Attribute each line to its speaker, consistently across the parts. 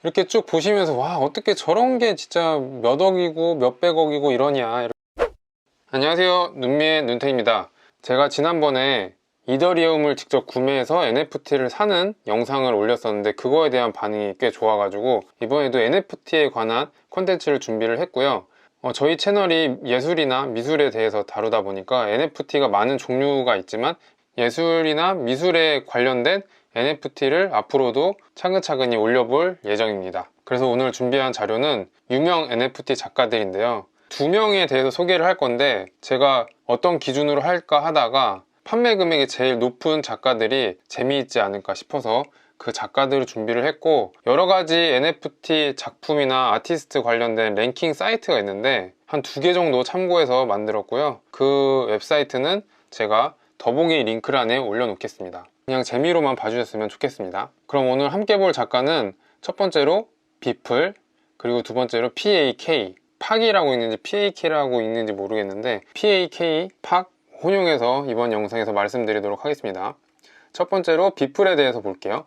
Speaker 1: 이렇게 쭉 보시면서 와, 어떻게 저런 게 진짜 몇 억이고 몇백억이고 이러냐. 안녕하세요, 눈미의 눈탱입니다. 제가 지난번에 이더리움을 직접 구매해서 NFT를 사는 영상을 올렸었는데 그거에 대한 반응이 꽤 좋아가지고 이번에도 NFT에 관한 콘텐츠를 준비를 했고요. 저희 채널이 예술이나 미술에 대해서 다루다 보니까 NFT가 많은 종류가 있지만 예술이나 미술에 관련된 NFT를 앞으로도 차근차근히 올려볼 예정입니다. 그래서 오늘 준비한 자료는 유명 NFT 작가들인데요. 두 명에 대해서 소개를 할 건데 제가 어떤 기준으로 할까 하다가 판매 금액이 제일 높은 작가들이 재미있지 않을까 싶어서 그 작가들을 준비를 했고, 여러 가지 NFT 작품이나 아티스트 관련된 랭킹 사이트가 있는데 한 두 개 정도 참고해서 만들었고요. 그 웹사이트는 제가 더보기 링크란에 올려놓겠습니다. 그냥 재미로만 봐주셨으면 좋겠습니다. 그럼 오늘 함께 볼 작가는 첫 번째로 비플, 그리고 두 번째로 PAK, 팍이라고 있는지 PAK라고 있는지 모르겠는데 PAK, 팍 혼용해서 이번 영상에서 말씀드리도록 하겠습니다. 첫 번째로 비플에 대해서 볼게요.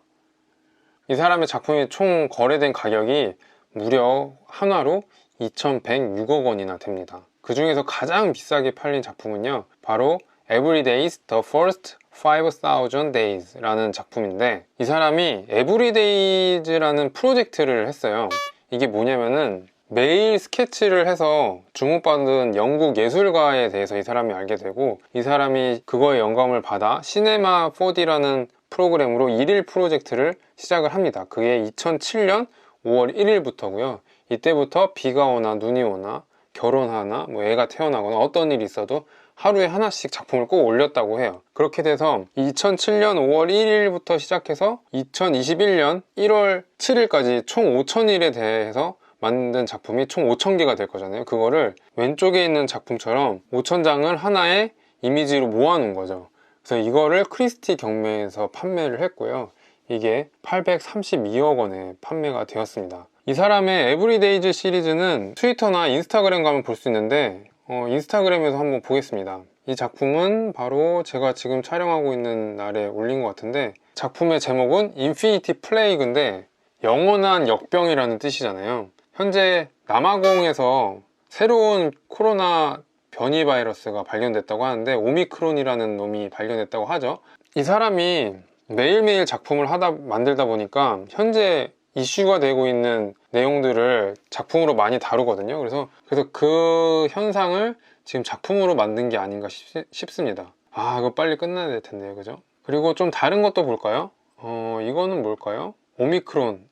Speaker 1: 이 사람의 작품이 총 거래된 가격이 무려 한화로 2106억 원이나 됩니다. 그 중에서 가장 비싸게 팔린 작품은요, 바로 Everyday's The First 5,000 Days 라는 작품인데, 이 사람이 Everydays라는 프로젝트를 했어요. 이게 뭐냐면은 매일 스케치를 해서 주목받은 영국 예술가에 대해서 이 사람이 알게 되고, 이 사람이 그거에 영감을 받아 시네마 4D라는 프로그램으로 1일 프로젝트를 시작을 합니다. 그게 2007년 5월 1일부터고요. 이때부터 비가 오나 눈이 오나 결혼하나 뭐 애가 태어나거나 어떤 일이 있어도 하루에 하나씩 작품을 꼭 올렸다고 해요. 그렇게 돼서 2007년 5월 1일부터 시작해서 2021년 1월 7일까지 총 5,000일에 대해서 만든 작품이 총 5,000개가 될 거잖아요. 그거를 왼쪽에 있는 작품처럼 5,000장을 하나의 이미지로 모아놓은 거죠. 그래서 이거를 크리스티 경매에서 판매를 했고요. 이게 832억 원에 판매가 되었습니다. 이 사람의 에브리데이즈 시리즈는 트위터나 인스타그램 가면 볼 수 있는데 인스타그램에서 한번 보겠습니다. 이 작품은 바로 제가 지금 촬영하고 있는 날에 올린 것 같은데, 작품의 제목은 인피니티 플레이그인데 영원한 역병이라는 뜻이잖아요. 현재 남아공에서 새로운 코로나 변이 바이러스가 발견됐다고 하는데 오미크론이라는 놈이 발견됐다고 하죠. 이 사람이 매일매일 작품을 만들다 보니까 현재 이슈가 되고 있는 내용들을 작품으로 많이 다루거든요. 그래서 그 현상을 지금 작품으로 만든 게 아닌가 싶습니다. 아, 이거 빨리 끝나야 될 텐데요, 그죠? 그리고 좀 다른 것도 볼까요? 이거는 뭘까요? 오미크론.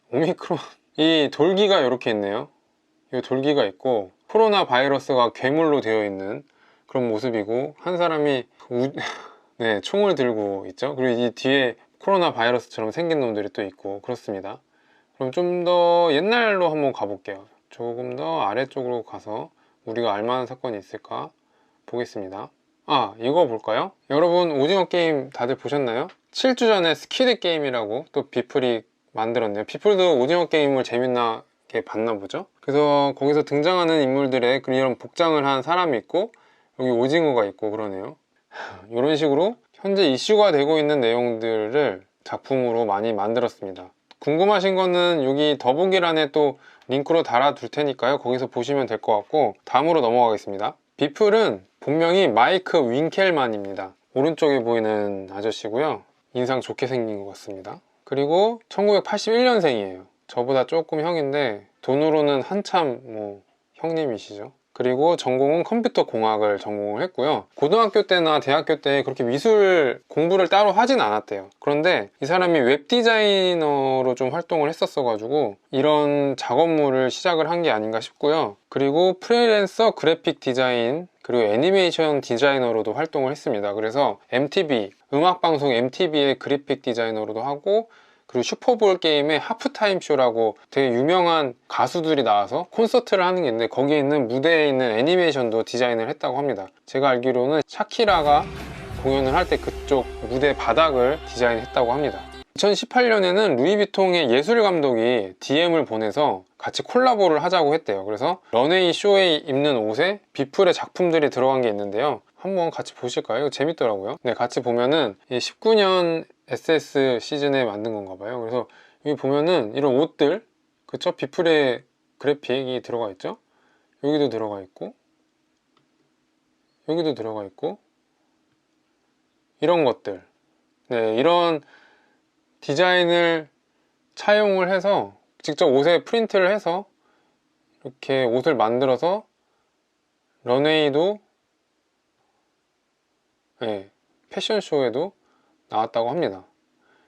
Speaker 1: 이 돌기가 이렇게 있네요. 이 돌기가 있고 코로나 바이러스가 괴물로 되어 있는 그런 모습이고, 한 사람이 네, 총을 들고 있죠. 그리고 이 뒤에 코로나 바이러스처럼 생긴 놈들이 또 있고 그렇습니다. 그럼 좀 더 옛날로 한번 가볼게요. 조금 더 아래쪽으로 가서 우리가 알만한 사건이 있을까 보겠습니다. 아, 이거 볼까요? 여러분 오징어 게임 다들 보셨나요? 7주 전에 스퀴드 게임이라고 또 비플이 만들었네요. 비플도 오징어 게임을 재밌나게 봤나 보죠. 그래서 거기서 등장하는 인물들의 이런 복장을 한 사람이 있고 여기 오징어가 있고 그러네요. 이런 식으로 현재 이슈가 되고 있는 내용들을 작품으로 많이 만들었습니다. 궁금하신 거는 여기 더보기란에 또 링크로 달아둘 테니까요. 거기서 보시면 될 것 같고, 다음으로 넘어가겠습니다. 비플은 본명이 마이크 윙켈만입니다. 오른쪽에 보이는 아저씨고요. 인상 좋게 생긴 것 같습니다. 그리고 1981년생이에요. 저보다 조금 형인데 돈으로는 한참 형님이시죠. 그리고 전공은 컴퓨터 공학을 전공을 했고요. 고등학교 때나 대학교 때 그렇게 미술 공부를 따로 하진 않았대요. 그런데 이 사람이 웹 디자이너로 좀 활동을 했었어 가지고 이런 작업물을 시작을 한 게 아닌가 싶고요. 그리고 프리랜서 그래픽 디자인 그리고 애니메이션 디자이너로도 활동을 했습니다. 그래서 MTV, 음악방송 MTV의 그래픽 디자이너로도 하고, 그리고 슈퍼볼 게임의 하프타임 쇼라고 되게 유명한 가수들이 나와서 콘서트를 하는 게 있는데 거기에 있는 무대에 있는 애니메이션도 디자인을 했다고 합니다. 제가 알기로는 샤키라가 공연을 할 때 그쪽 무대 바닥을 디자인했다고 합니다. 2018년에는 루이비통의 예술 감독이 DM을 보내서 같이 콜라보를 하자고 했대요. 그래서 런웨이 쇼에 입는 옷에 비플의 작품들이 들어간 게 있는데요. 한번 같이 보실까요? 이거 재밌더라고요. 네, 같이 보면은 19년 SS 시즌에 만든 건가 봐요. 그래서 여기 보면은 이런 옷들, 그쵸? 비플의 그래픽이 들어가 있죠? 여기도 들어가 있고, 여기도 들어가 있고, 이런 것들. 네, 이런 디자인을 차용을 해서 직접 옷에 프린트를 해서 이렇게 옷을 만들어서 런웨이도, 네, 패션쇼에도 나왔다고 합니다.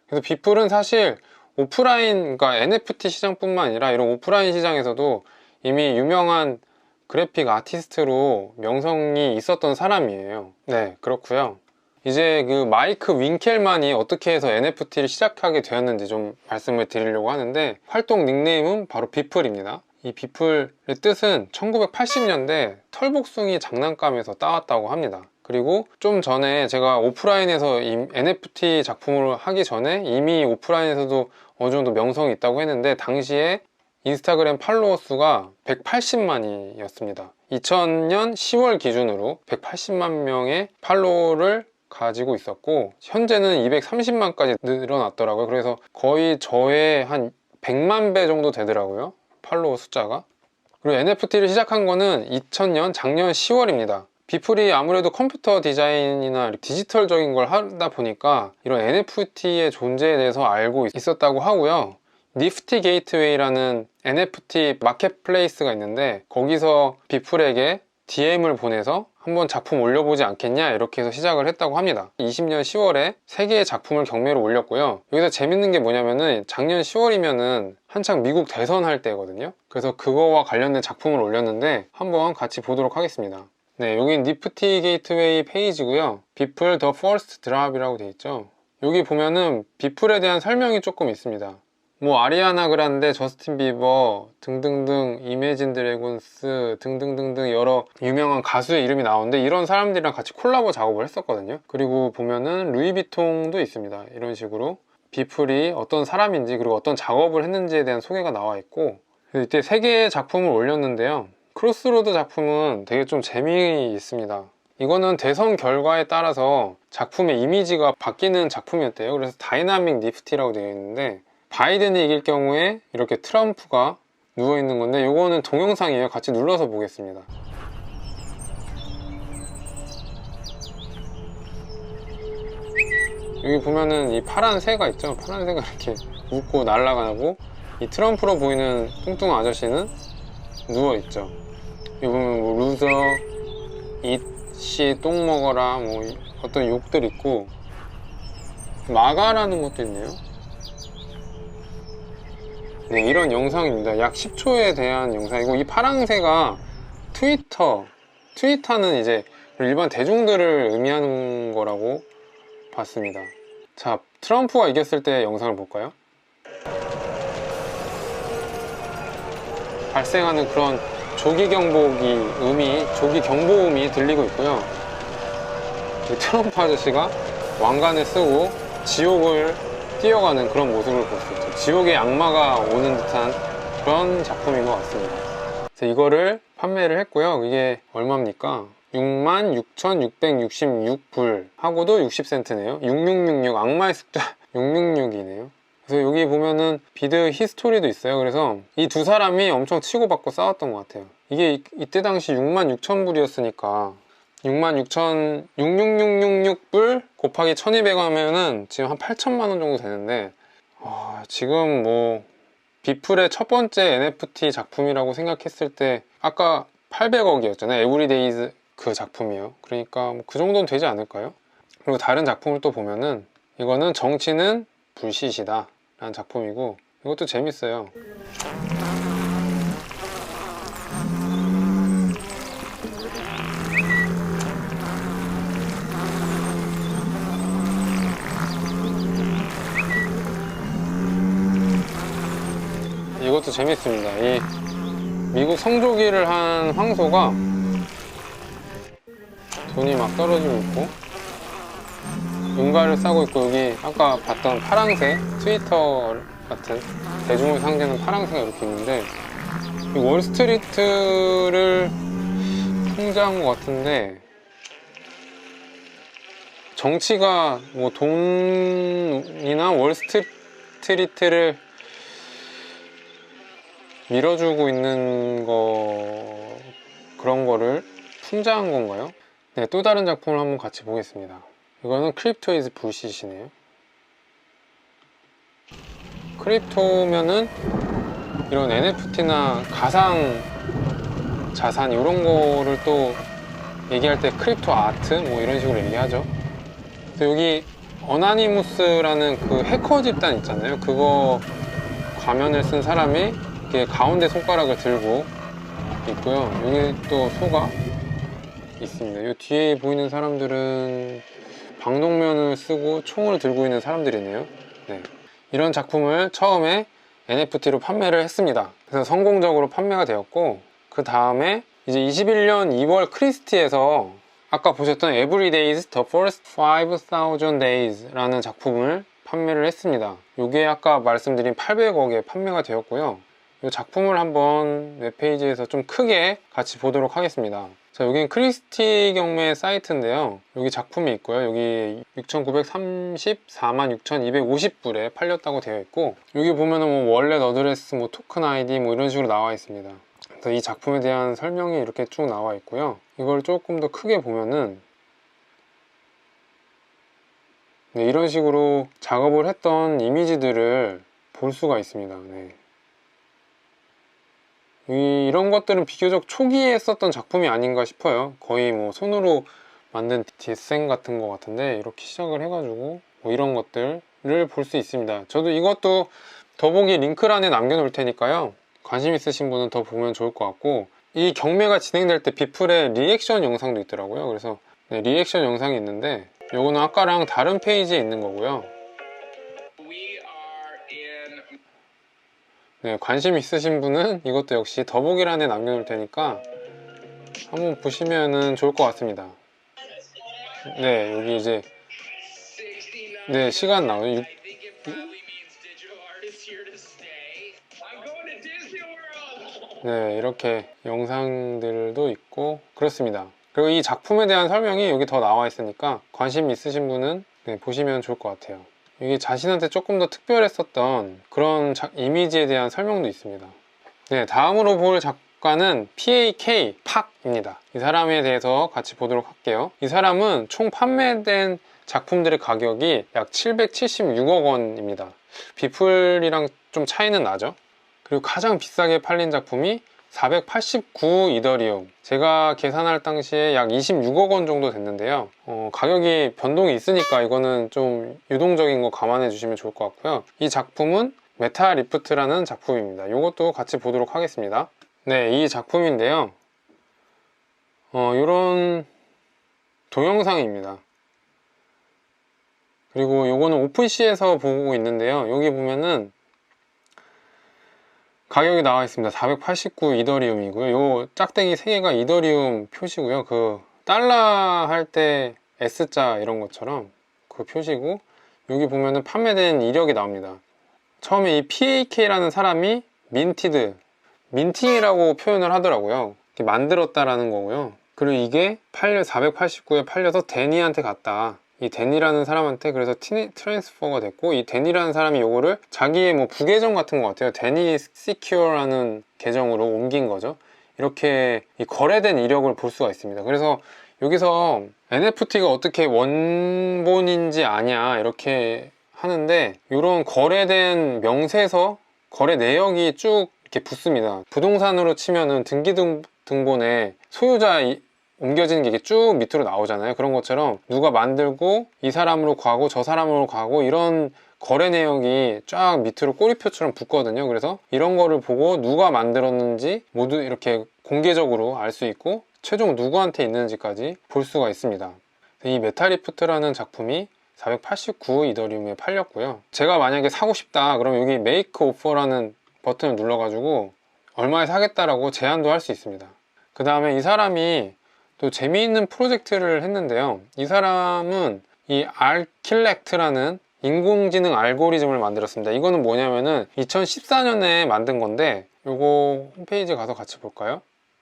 Speaker 1: 그래서 비플은 사실 오프라인, 그러니까 NFT 시장뿐만 아니라 이런 오프라인 시장에서도 이미 유명한 그래픽 아티스트로 명성이 있었던 사람이에요. 네, 그렇고요. 이제 그 마이크 윙켈만이 어떻게 해서 NFT를 시작하게 되었는지 좀 말씀을 드리려고 하는데, 활동 닉네임은 바로 비플입니다. 이 비플의 뜻은 1980년대 털복숭이 장난감에서 따왔다고 합니다. 그리고 좀 전에 제가 오프라인에서 이 NFT 작품을 하기 전에 이미 오프라인에서도 어느 정도 명성이 있다고 했는데, 당시에 인스타그램 팔로워 수가 180만이었습니다. 2000년 10월 기준으로 180만 명의 팔로워를 가지고 있었고, 현재는 230만까지 늘어났더라고요. 그래서 거의 저의 한 100만 배 정도 되더라고요, 팔로워 숫자가. 그리고 NFT를 시작한 거는 2000년 작년 10월입니다. 비플이 아무래도 컴퓨터 디자인이나 디지털적인 걸 하다 보니까 이런 NFT의 존재에 대해서 알고 있었다고 하고요. 니프티 게이트웨이라는 NFT 마켓플레이스가 있는데, 거기서 비플에게 DM을 보내서 한번 작품 올려보지 않겠냐 이렇게 해서 시작을 했다고 합니다. 20년 10월에 3개의 작품을 경매로 올렸고요. 여기서 재밌는 게 뭐냐면은 작년 10월이면은 한창 미국 대선 할 때거든요. 그래서 그거와 관련된 작품을 올렸는데 한번 같이 보도록 하겠습니다. 네, 여긴 니프티 게이트웨이 페이지고요. 비플 더 퍼스트 드랍이라고 되어 있죠. 여기 보면은 비플에 대한 설명이 조금 있습니다. 뭐 아리아나 그란데, 저스틴 비버 등등등, 이매진 드래곤스 등등등등 여러 유명한 가수의 이름이 나오는데, 이런 사람들이랑 같이 콜라보 작업을 했었거든요. 그리고 보면은 루이비통도 있습니다. 이런 식으로 비플이 어떤 사람인지 그리고 어떤 작업을 했는지에 대한 소개가 나와 있고, 이때 3개의 작품을 올렸는데요. 크로스로드 작품은 되게 좀 재미있습니다. 이거는 대선 결과에 따라서 작품의 이미지가 바뀌는 작품이었대요. 그래서 다이나믹 니프티라고 되어 있는데, 바이든이 이길 경우에 이렇게 트럼프가 누워있는 건데, 이거는 동영상이에요. 같이 눌러서 보겠습니다. 여기 보면은 이 파란 새가 있죠. 파란 새가 이렇게 웃고 날아가고, 이 트럼프로 보이는 뚱뚱한 아저씨는 누워있죠. 여기 보면 뭐 루저, 이씨, 똥 먹어라, 뭐 어떤 욕들 있고, 마가라는 것도 있네요. 네, 이런 영상입니다. 약 10초에 대한 영상이고, 이 파랑새가 트위터는 이제 일반 대중들을 의미하는 거라고 봤습니다. 자, 트럼프가 이겼을 때 영상을 볼까요? 발생하는 그런 조기 경보음이 들리고 있고요. 이 트럼프 아저씨가 왕관을 쓰고 지옥을 뛰어가는 그런 모습을 볼 수 있죠. 지옥의 악마가 오는 듯한 그런 작품인 것 같습니다. 그래서 이거를 판매를 했고요. 이게 얼마입니까? 66,666불 하고도 60센트네요. 6666, 악마의 숫자 666이네요. 그래서 여기 보면은 비드 히스토리도 있어요. 그래서 이 두 사람이 엄청 치고받고 싸웠던 것 같아요. 이게 이때 당시 66,000불이었으니까 66,66666불 곱하기 1200 하면은 지금 한 8천만 원 정도 되는데, 지금 뭐 비플의 첫 번째 NFT 작품이라고 생각했을 때 아까 800억이었잖아요. 에브리데이즈 그 작품이요. 그러니까 뭐 그 정도는 되지 않을까요? 그리고 다른 작품을 또 보면은, 이거는 정치는 불시시다 라는 작품이고, 이것도 재밌어요. 이것도 재밌습니다. 이 미국 성조기를 한 황소가 돈이 막 떨어지고 있고, 윤가를 싸고 있고, 여기 아까 봤던 파랑새, 트위터 같은 대중을 상대하는 파랑새가 이렇게 있는데, 이 월스트리트를 풍자한 것 같은데, 정치가 뭐 돈이나 월스트리트를 밀어주고 있는 거, 그런 거를 풍자한 건가요? 네, 또 다른 작품을 한번 같이 보겠습니다. 이거는 크립토 이즈 불시시네요. 크립토면은 이런 NFT나 가상 자산 이런 거를 또 얘기할 때 크립토 아트 뭐 이런 식으로 얘기하죠. 그래서 여기 어나니무스라는 그 해커 집단 있잖아요. 그거 가면을 쓴 사람이 이렇게 가운데 손가락을 들고 있고요. 여기 또 소가 있습니다. 이 뒤에 보이는 사람들은 방독면을 쓰고 총을 들고 있는 사람들이네요. 네. 이런 작품을 처음에 NFT로 판매를 했습니다. 그래서 성공적으로 판매가 되었고, 그 다음에 이제 21년 2월 크리스티에서 아까 보셨던 Every Days The First 5,000 Days 라는 작품을 판매를 했습니다. 이게 아까 말씀드린 800억에 판매가 되었고요. 이 작품을 한번 웹페이지에서 좀 크게 같이 보도록 하겠습니다. 자, 여기는 크리스티 경매 사이트인데요. 여기 작품이 있고요. 여기 6,934만 6,250불에 팔렸다고 되어 있고, 여기 보면은 뭐 월렛 어드레스, 뭐 토큰 아이디 뭐 이런 식으로 나와 있습니다. 그래서 이 작품에 대한 설명이 이렇게 쭉 나와 있고요. 이걸 조금 더 크게 보면은 네, 이런 식으로 작업을 했던 이미지들을 볼 수가 있습니다. 네. 이런 것들은 비교적 초기에 썼던 작품이 아닌가 싶어요. 거의 뭐 손으로 만든 디생 같은 것 같은데, 이렇게 시작을 해가지고 뭐 이런 것들을 볼 수 있습니다. 저도 이것도 더보기 링크란에 남겨놓을 테니까요, 관심 있으신 분은 더 보면 좋을 것 같고, 이 경매가 진행될 때 비플에 리액션 영상도 있더라고요. 그래서 네, 리액션 영상이 있는데, 요거는 아까랑 다른 페이지에 있는 거고요. 네, 관심 있으신 분은 이것도 역시 더보기란에 남겨놓을 테니까 한번 보시면은 좋을 것 같습니다. 네, 여기 이제 네, 시간 나오죠. 네, 이렇게 영상들도 있고 그렇습니다. 그리고 이 작품에 대한 설명이 여기 더 나와 있으니까 관심 있으신 분은 네, 보시면 좋을 것 같아요. 이게 자신한테 조금 더 특별했었던 그런 이미지에 대한 설명도 있습니다. 네, 다음으로 볼 작가는 PAK 팍입니다. 이 사람에 대해서 같이 보도록 할게요. 이 사람은 총 판매된 작품들의 가격이 약 776억 원입니다. 비플이랑 좀 차이는 나죠. 그리고 가장 비싸게 팔린 작품이 489 이더리움, 제가 계산할 당시에 약 26억 원 정도 됐는데요. 가격이 변동이 있으니까 이거는 좀 유동적인 거 감안해 주시면 좋을 것 같고요. 이 작품은 메타 리프트라는 작품입니다. 이것도 같이 보도록 하겠습니다. 네, 이 작품인데요. 이런 동영상입니다. 그리고 요거는 오픈시에서 보고 있는데요. 여기 보면은 가격이 나와 있습니다. 489 이더리움이고요. 요 짝대기 3개가 이더리움 표시고요. 그 달러 할 때 S자 이런 것처럼 그 표시고, 여기 보면은 판매된 이력이 나옵니다. 처음에 이 PAK라는 사람이 민팅이라고 표현을 하더라고요. 만들었다라는 거고요. 그리고 이게 489에 팔려서 데니한테 갔다. 이 데니라는 사람한테 그래서 트랜스퍼가 됐고, 이 데니라는 사람이 요거를 자기의 뭐 부계정 같은 것 같아요. 데니 시큐어라는 계정으로 옮긴 거죠. 이렇게 이 거래된 이력을 볼 수가 있습니다. 그래서 여기서 NFT가 어떻게 원본인지 아냐 이렇게 하는데, 이런 거래된 명세서 거래 내역이 쭉 이렇게 붙습니다. 부동산으로 치면은 등기등본에 소유자 옮겨지는 게 이게 쭉 밑으로 나오잖아요. 그런 것처럼 누가 만들고 이 사람으로 가고 저 사람으로 가고 이런 거래 내역이 쫙 밑으로 꼬리표처럼 붙거든요. 그래서 이런 거를 보고 누가 만들었는지 모두 이렇게 공개적으로 알 수 있고, 최종 누구한테 있는지까지 볼 수가 있습니다. 이 메타리프트라는 작품이 489 이더리움에 팔렸고요. 제가 만약에 사고 싶다 그럼 여기 메이크 오퍼라는 버튼을 눌러가지고 얼마에 사겠다라고 제안도 할 수 있습니다. 그 다음에 이 사람이 또 재미있는 프로젝트를 했는데요. 이 사람은 이 알킬렉트라는 인공지능 알고리즘을 만들었습니다. 이거는 뭐냐면은 2014년에 만든 건데, 요거 홈페이지 가서 같이 볼까요?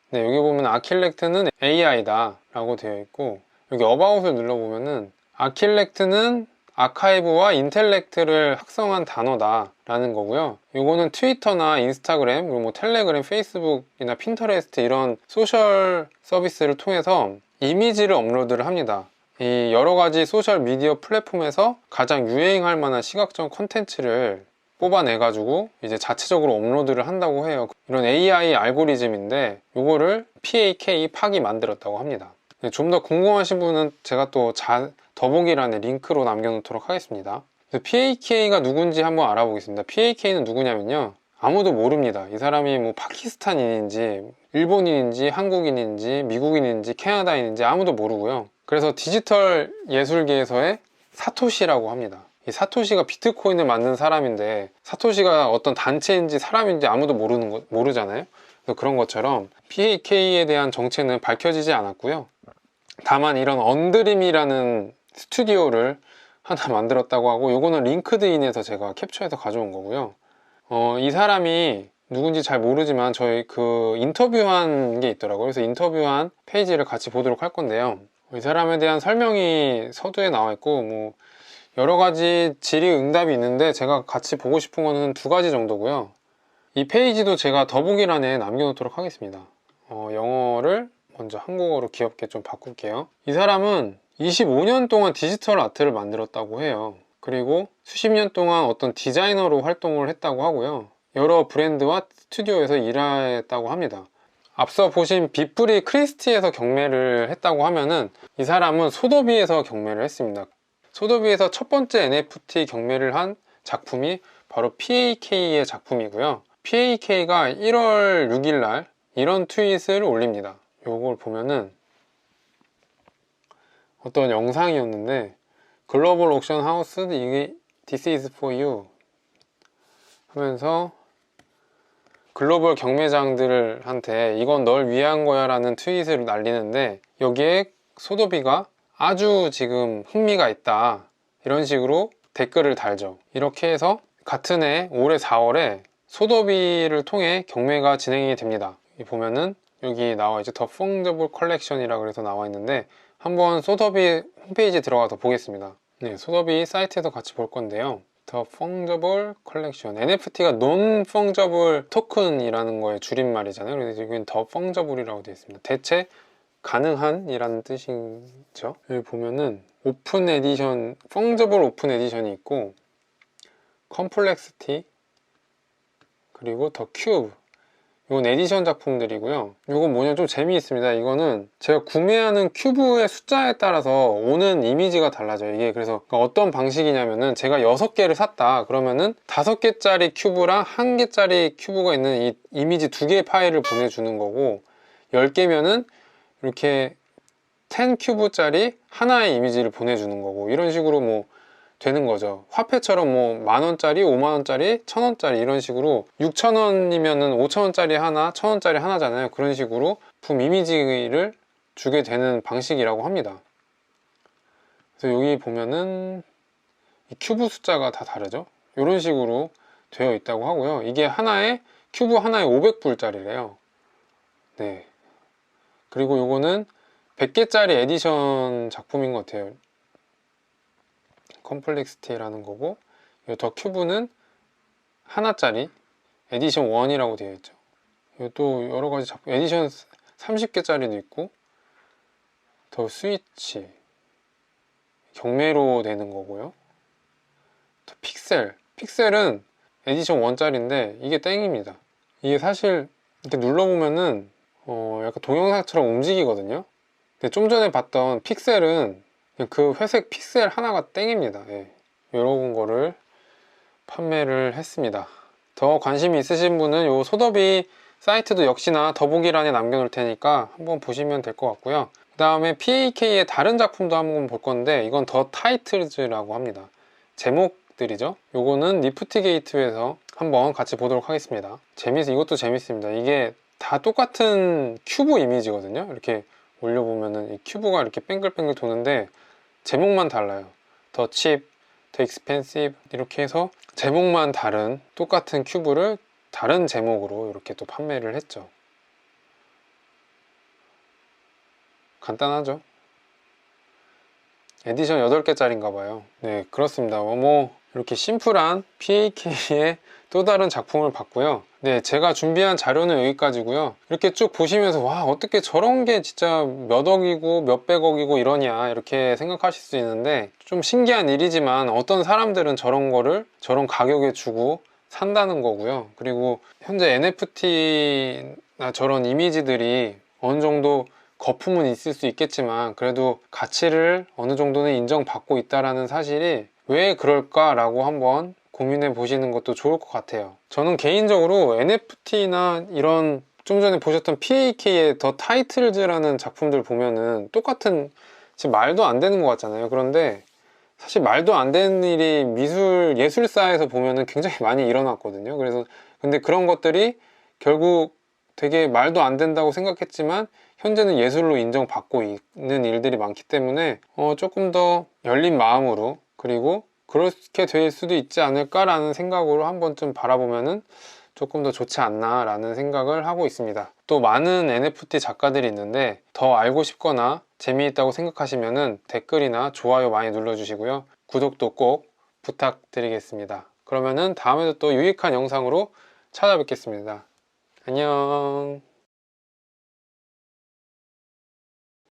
Speaker 1: 네, 여기 보면 아킬렉트는 AI다 라고 되어 있고, 여기 어바웃을 눌러보면은 아킬렉트는 아카이브와 인텔렉트를 합성한 단어다 라는 거고요. 요거는 트위터나 인스타그램, 그리고 뭐 텔레그램, 페이스북이나 핀터레스트 이런 소셜 서비스를 통해서 이미지를 업로드를 합니다. 이 여러 가지 소셜 미디어 플랫폼에서 가장 유행할 만한 시각적 콘텐츠를 뽑아내 가지고 이제 자체적으로 업로드를 한다고 해요. 이런 AI 알고리즘인데 요거를 PAK 팍이 만들었다고 합니다. 좀 더 궁금하신 분은 제가 또 더보기란에 링크로 남겨놓도록 하겠습니다. PAK가 누군지 한번 알아보겠습니다. PAK는 누구냐면요, 아무도 모릅니다. 이 사람이 뭐 파키스탄인인지 일본인인지 한국인인지 미국인인지 캐나다인인지 아무도 모르고요. 그래서 디지털 예술계에서의 사토시라고 합니다. 이 사토시가 비트코인을 만든 사람인데 사토시가 어떤 단체인지 사람인지 아무도 모르잖아요. 그래서 그런 것처럼 PAK에 대한 정체는 밝혀지지 않았고요. 다만 이런 언드림이라는 스튜디오를 하나 만들었다고 하고, 요거는 링크드인에서 제가 캡처해서 가져온 거고요. 이 사람이 누군지 잘 모르지만 저희 그 인터뷰한 게 있더라고요. 그래서 인터뷰한 페이지를 같이 보도록 할 건데요. 이 사람에 대한 설명이 서두에 나와 있고, 뭐 여러 가지 질의응답이 있는데 제가 같이 보고 싶은 거는 두 가지 정도고요. 이 페이지도 제가 더보기란에 남겨놓도록 하겠습니다. 영어를 먼저 한국어로 귀엽게 좀 바꿀게요. 이 사람은 25년 동안 디지털 아트를 만들었다고 해요. 그리고 수십 년 동안 어떤 디자이너로 활동을 했다고 하고요. 여러 브랜드와 스튜디오에서 일했다고 합니다. 앞서 보신 빗부리 크리스티에서 경매를 했다고 하면은 이 사람은 소더비에서 경매를 했습니다. 소더비에서 첫 번째 NFT 경매를 한 작품이 바로 PAK의 작품이고요. PAK가 1월 6일 날 이런 트윗을 올립니다. 요걸 보면은 어떤 영상이었는데, 글로벌 옥션 하우스 이게 This is for you 하면서 글로벌 경매장들한테 이건 널 위한 거야 라는 트윗을 날리는데, 여기에 소더비가 아주 지금 흥미가 있다 이런 식으로 댓글을 달죠. 이렇게 해서 같은 해 올해 4월에 소더비를 통해 경매가 진행이 됩니다. 보면은 여기 나와 있죠. 더 펑저블 컬렉션이라고 해서 나와 있는데, 한번 소더비 홈페이지에 들어가서 보겠습니다. 네, 소더비 사이트에서 같이 볼 건데요. 더 펑저블 컬렉션, NFT가 논 펑저블 토큰이라는 거의 줄임말이잖아요. 그래서 여기는 더 펑저블이라고 되어 있습니다. 대체 가능한 이라는 뜻이죠. 여기 보면은 오픈 에디션, 펑저블 오픈 에디션이 있고, 컴플렉시티, 그리고 더 큐브, 이건 에디션 작품들이고요. 이건 뭐냐, 좀 재미있습니다. 이거는 제가 구매하는 큐브의 숫자에 따라서 오는 이미지가 달라져요. 이게 그래서 어떤 방식이냐면은, 제가 6개를 샀다 그러면은 5개짜리 큐브랑 1개짜리 큐브가 있는 이 이미지 2개의 파일을 보내주는 거고, 10개면은 이렇게 10 큐브짜리 하나의 이미지를 보내주는 거고, 이런 식으로 뭐 되는 거죠. 화폐처럼 뭐 10,000원짜리, 50,000원짜리, 1,000원짜리 이런 식으로, 6,000원이면은 5,000원짜리 하나, 1,000원짜리 하나잖아요. 그런 식으로 품 이미지를 주게 되는 방식이라고 합니다. 그래서 여기 보면은 이 큐브 숫자가 다 다르죠. 이런 식으로 되어 있다고 하고요. 이게 하나에 큐브 하나에 500불짜리래요. 네. 그리고 요거는 100개짜리 에디션 작품인 것 같아요. 컴플렉시티라는 거고, 더 큐브는 하나짜리 에디션 1이라고 되어 있죠. 또 여러 가지 작품, 에디션 30개짜리도 있고, 더 스위치 경매로 되는 거고요. 더 픽셀은 에디션 1짜리인데 이게 땡입니다. 이게 사실 이렇게 눌러보면은 약간 동영상처럼 움직이거든요. 근데 좀 전에 봤던 픽셀은 그 회색 픽셀 하나가 땡입니다. 예. 이런 거를 판매를 했습니다. 더 관심이 있으신 분은 요 소더비 사이트도 역시나 더보기란에 남겨놓을 테니까 한번 보시면 될 것 같고요. 그 다음에 PAK의 다른 작품도 한번 볼 건데, 이건 더 타이틀즈라고 합니다. 제목들이죠. 요거는 니프티 게이트에서 한번 같이 보도록 하겠습니다. 이것도 재밌습니다. 이게 다 똑같은 큐브 이미지거든요. 이렇게 올려보면은 이 큐브가 이렇게 뱅글뱅글 도는데 제목만 달라요. 더 칩, 더 익스펜시브 이렇게 해서 제목만 다른 똑같은 큐브를 다른 제목으로 이렇게 또 판매를 했죠. 간단하죠. 에디션 8개짜리인가 봐요. 네, 그렇습니다. 뭐 이렇게 심플한 PAK의 또 다른 작품을 봤고요. 네, 제가 준비한 자료는 여기까지고요. 이렇게 쭉 보시면서 와, 어떻게 저런 게 진짜 몇 억이고 몇백억이고 이러냐 이렇게 생각하실 수 있는데, 좀 신기한 일이지만 어떤 사람들은 저런 거를 저런 가격에 주고 산다는 거고요. 그리고 현재 NFT나 저런 이미지들이 어느 정도 거품은 있을 수 있겠지만 그래도 가치를 어느 정도는 인정받고 있다는 사실이 왜 그럴까라고 한번 고민해 보시는 것도 좋을 것 같아요. 저는 개인적으로 NFT나 이런 좀 전에 보셨던 PAK의 더 타이틀즈라는 작품들 보면은 똑같은, 지금 말도 안 되는 것 같잖아요. 그런데 사실 말도 안 되는 일이 예술사에서 보면은 굉장히 많이 일어났거든요. 그래서 근데 그런 것들이 결국 되게 말도 안 된다고 생각했지만 현재는 예술로 인정받고 있는 일들이 많기 때문에 조금 더 열린 마음으로, 그리고 그렇게 될 수도 있지 않을까라는 생각으로 한 번쯤 바라보면은 조금 더 좋지 않나 라는 생각을 하고 있습니다. 또 많은 NFT 작가들이 있는데 더 알고 싶거나 재미있다고 생각하시면은 댓글이나 좋아요 많이 눌러주시고요. 구독도 꼭 부탁드리겠습니다. 그러면은 다음에도 또 유익한 영상으로 찾아뵙겠습니다. 안녕.